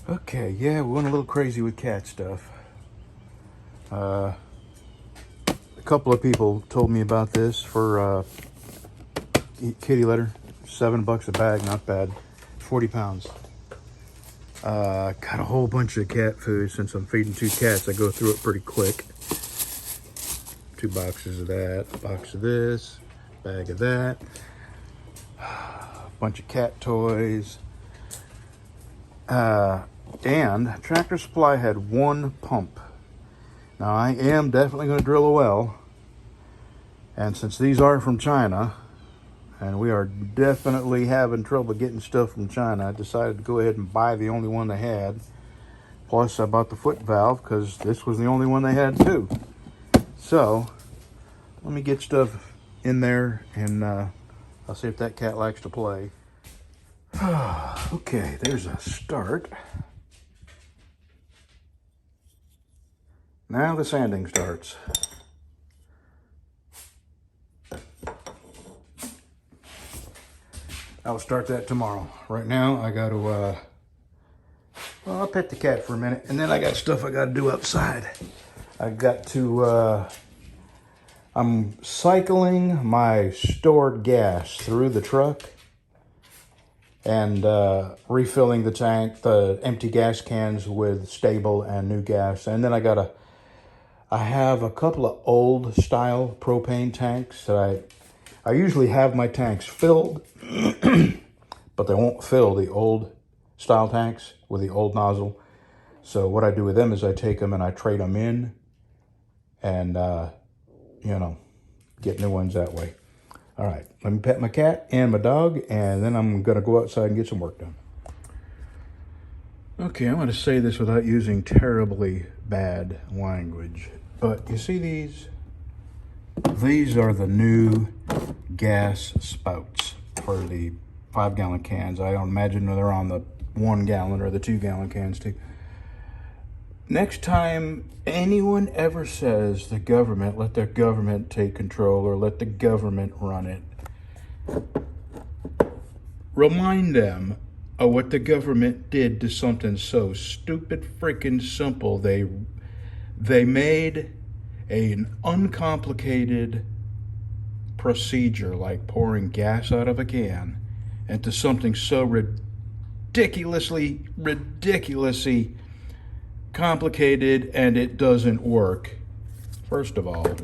Okay, yeah, we went a little crazy with cat stuff. A couple of people told me about this for kitty litter. $7 a bag, not bad. 40 pounds. Got a whole bunch of cat food. Since I'm feeding 2 cats, I go through it pretty quick. 2 boxes of that, a box of this, bag of that, a bunch of cat toys. And Tractor Supply had 1 pump. Now I am definitely going to drill a well, and since these are from China, and we are definitely having trouble getting stuff from China, I decided to go ahead and buy the only one they had. Plus I bought the foot valve because this was the only one they had too. So let me get stuff in there, and I'll see if that cat likes to play. Okay, there's a start. Now the sanding starts. I'll start that tomorrow. Right now I got to, well, I'll pet the cat for a minute, and then I got stuff I got to do outside. I got to, I'm cycling my stored gas through the truck and refilling the tank, the empty gas cans with stable and new gas. And then I have a couple of old style propane tanks that I usually have my tanks filled, but they won't fill the old style tanks with the old nozzle. So what I do with them is I take them and I trade them in and, you know, get new ones that way. All right, let me pet my cat and my dog, and then I'm gonna go outside and get some work done. Okay, I'm gonna say this without using terribly bad language, but you see these? These are the new gas spouts for the 5-gallon cans. I don't imagine they're on the 1-gallon or the 2-gallon cans too. Next time anyone ever says the government, let the government take control or let the government run it, remind them of what the government did to something so stupid freaking simple. They made an uncomplicated procedure like pouring gas out of a can into something so ridiculously complicated, and it doesn't work. First of all,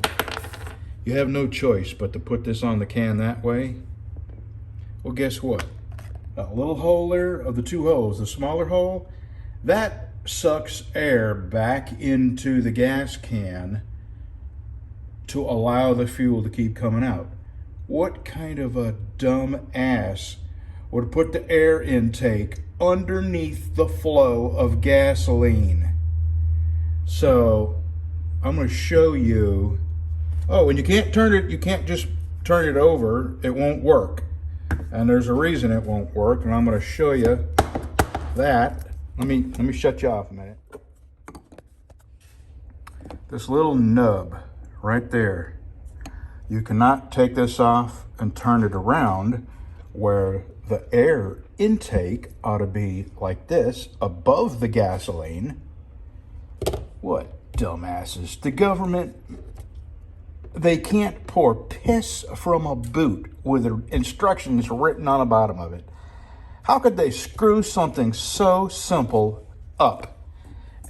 you have no choice but to put this on the can that way. Well, guess what? A little hole there of the 2 holes, the smaller hole, that sucks air back into the gas can to allow the fuel to keep coming out. What kind of a dumb ass would put the air intake underneath the flow of gasoline? So I'm going to show you. Oh, and you can't turn it, you can't just turn it over. It won't work. And there's a reason it won't work, and I'm going to show you that. Let me shut you off a minute. This little nub right there. You cannot take this off and turn it around, where the air intake ought to be like this, above the gasoline. What dumbasses. The government, they can't pour piss from a boot with instructions written on the bottom of it. How could they screw something so simple up?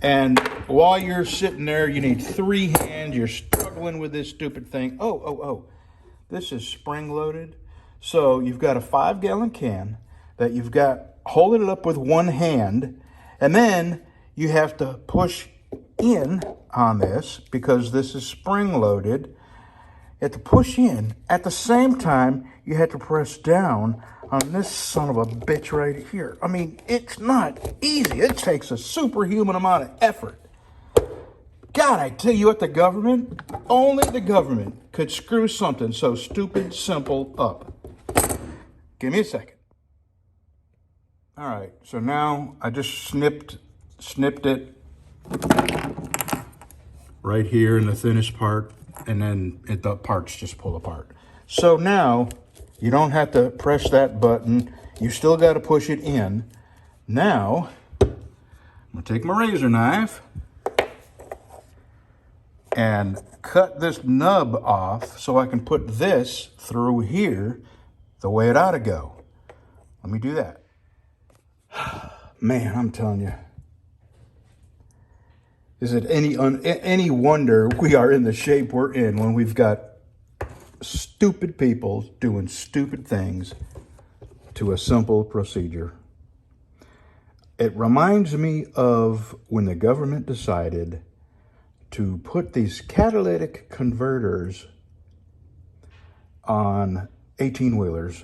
And while you're sitting there, you need 3 hands, you're struggling with this stupid thing. Oh, this is spring loaded. So you've got a 5-gallon can that you've got holding it up with 1 hand, and then you have to push in on this because this is spring loaded. You have to push in. At the same time, you have to press down on this son of a bitch right here. I mean, it's not easy. It takes a superhuman amount of effort. God, I tell you what, only the government could screw something so stupid simple up. Give me a second. All right, so now I just snipped it right here in the thinnest part, and then the parts just pull apart. So now you don't have to press that button. You still got to push it in. Now I'm gonna take my razor knife and cut this nub off so I can put this through here the way it ought to go. Let me do that. Man, I'm telling you. Is it any wonder we are in the shape we're in when we've got stupid people doing stupid things to a simple procedure? It reminds me of when the government decided to put these catalytic converters on 18-wheelers.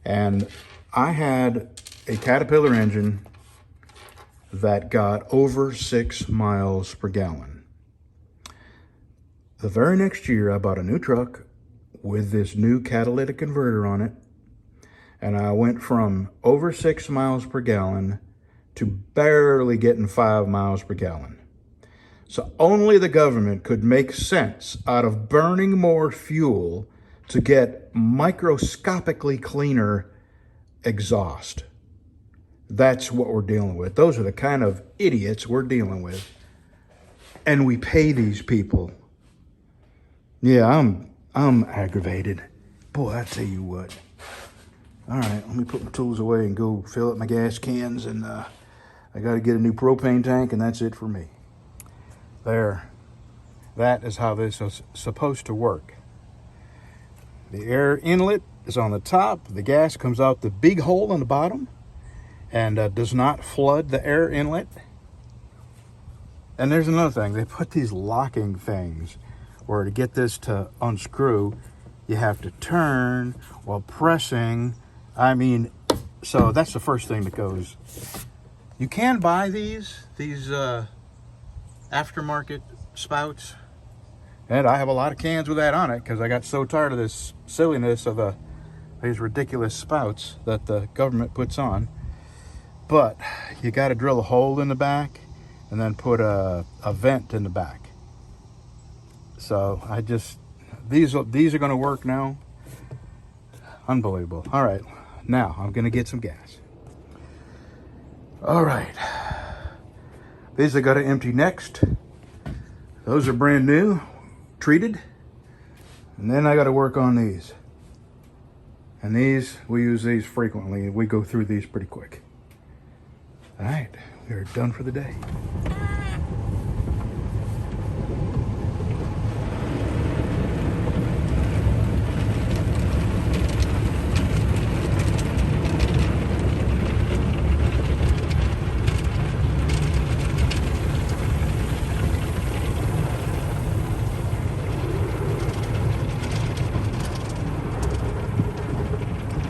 And I had a Caterpillar engine that got over 6 miles per gallon. The very next year, I bought a new truck with this new catalytic converter on it, and I went from over 6 miles per gallon to barely getting 5 miles per gallon. So only the government could make sense out of burning more fuel to get microscopically cleaner exhaust. That's what we're dealing with. Those are the kind of idiots we're dealing with. And we pay these people. Yeah, I'm aggravated. Boy, I tell you what. All right, let me put my tools away and go fill up my gas cans, and I got to get a new propane tank, and that's it for me. There. That is how this is supposed to work. The air inlet is on the top. The gas comes out the big hole on the bottom and does not flood the air inlet. And there's another thing. They put these locking things where to get this to unscrew, you have to turn while pressing. I mean, so that's the first thing that goes. You can buy these aftermarket spouts. And I have a lot of cans with that on it because I got so tired of this silliness of these ridiculous spouts that the government puts on. But you got to drill a hole in the back and then put a vent in the back. So these are going to work now. Unbelievable. All right, now I'm going to get some gas. All right. These I got to empty next. Those are brand new, treated. And then I got to work on these. And these, we use these frequently. We go through these pretty quick. All right, we are done for the day.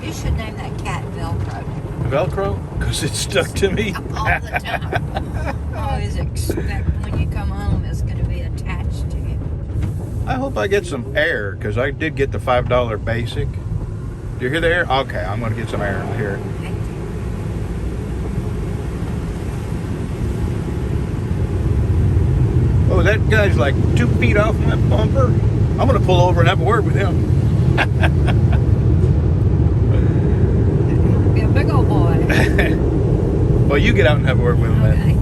You should name that cat Velcro. Velcro? Because it's stuck to me. All the time. Always expect when you come home it's going to be attached to you. I hope I get some air, because I did get the $5 basic. Do you hear the air? Okay, I'm going to get some air in here. Oh, that guy's like 2 feet off my bumper. I'm going to pull over and have a word with him. Be a big old boy. Well, you get out and have a word with him, Okay. then.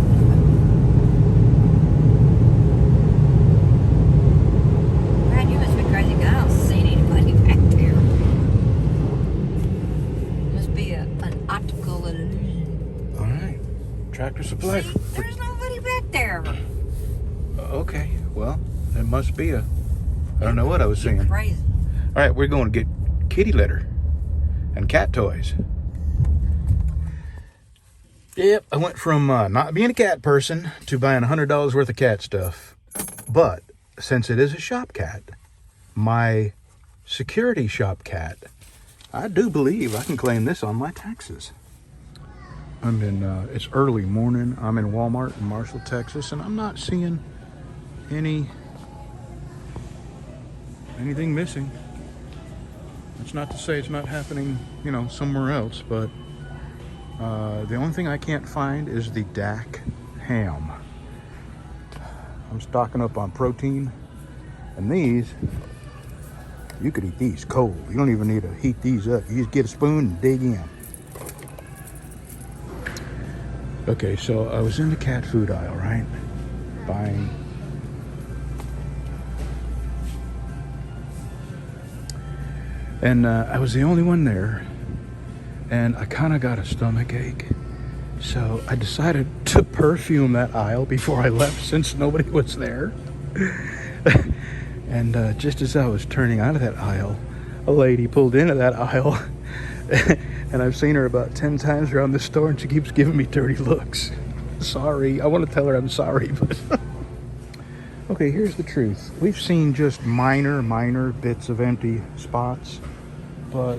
Brad, you must be crazy. I don't see anybody back there. Must be an optical illusion. All right. Tractor Supply. See, there's nobody back there. Okay, well, it must be I don't know what I was seeing. Crazy. All right, we're going to get kitty litter and cat toys. Yep, I went from not being a cat person to buying $100 worth of cat stuff. But since it is a shop cat, my security shop cat, I do believe I can claim this on my taxes. It's early morning. I'm in Walmart in Marshall, Texas, and I'm not seeing anything missing. That's not to say it's not happening, somewhere else, but the only thing I can't find is the Dak ham. I'm stocking up on protein, and these, you could eat these cold. You don't even need to heat these up. You just get a spoon and dig in. Okay, so I was in the cat food aisle, right? Buying. And I was the only one there. And I kind of got a stomach ache. So I decided to perfume that aisle before I left since nobody was there. And just as I was turning out of that aisle, a lady pulled into that aisle. And I've seen her about 10 times around the store, and she keeps giving me dirty looks. Sorry. I want to tell her I'm sorry, but... Okay, here's the truth. We've seen just minor bits of empty spots, but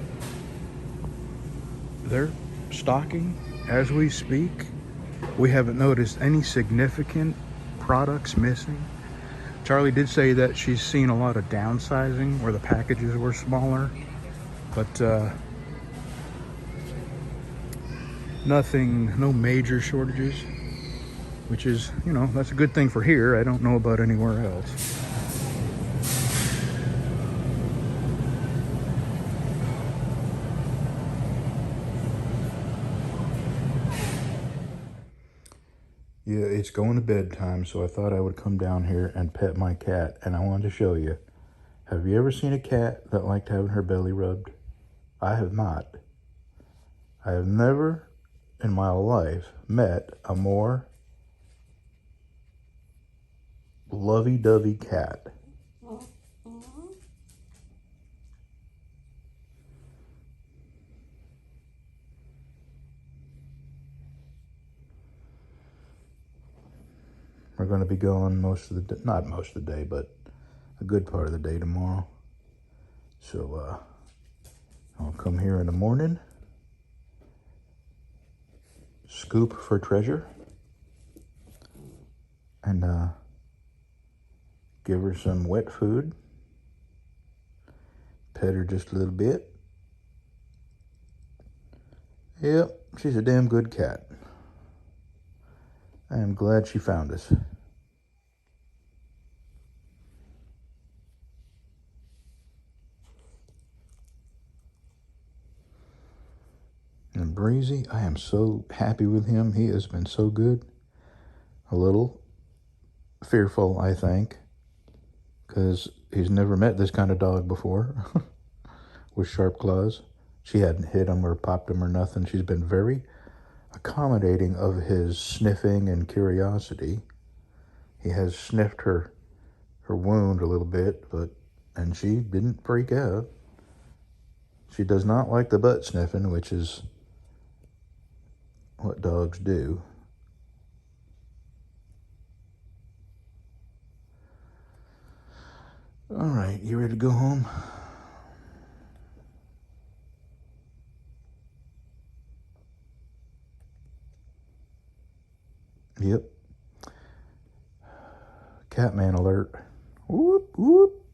they're stocking as we speak. We haven't noticed any significant products missing. Charlie did say that she's seen a lot of downsizing where the packages were smaller, but nothing, no major shortages, which is, you know, that's a good thing for here. I don't know about anywhere else. Yeah, it's going to bedtime, so I thought I would come down here and pet my cat, and I wanted to show you. Have you ever seen a cat that liked having her belly rubbed? I have not. I have never in my life met a more lovey-dovey cat. We're going to be going most of the day, not most of the day, but a good part of the day tomorrow. So I'll come here in the morning, scoop for treasure, and give her some wet food, pet her just a little bit. Yep, she's a damn good cat. I am glad she found us. And Breezy, I am so happy with him. He has been so good. A little fearful, I think, because he's never met this kind of dog before with sharp claws. She hadn't hit him or popped him or nothing. She's been very accommodating of his sniffing and curiosity. He has sniffed her wound a little bit, and she didn't freak out. She does not like the butt sniffing, which is what dogs do. All right, you ready to go home? Yep. Catman alert. Whoop, whoop.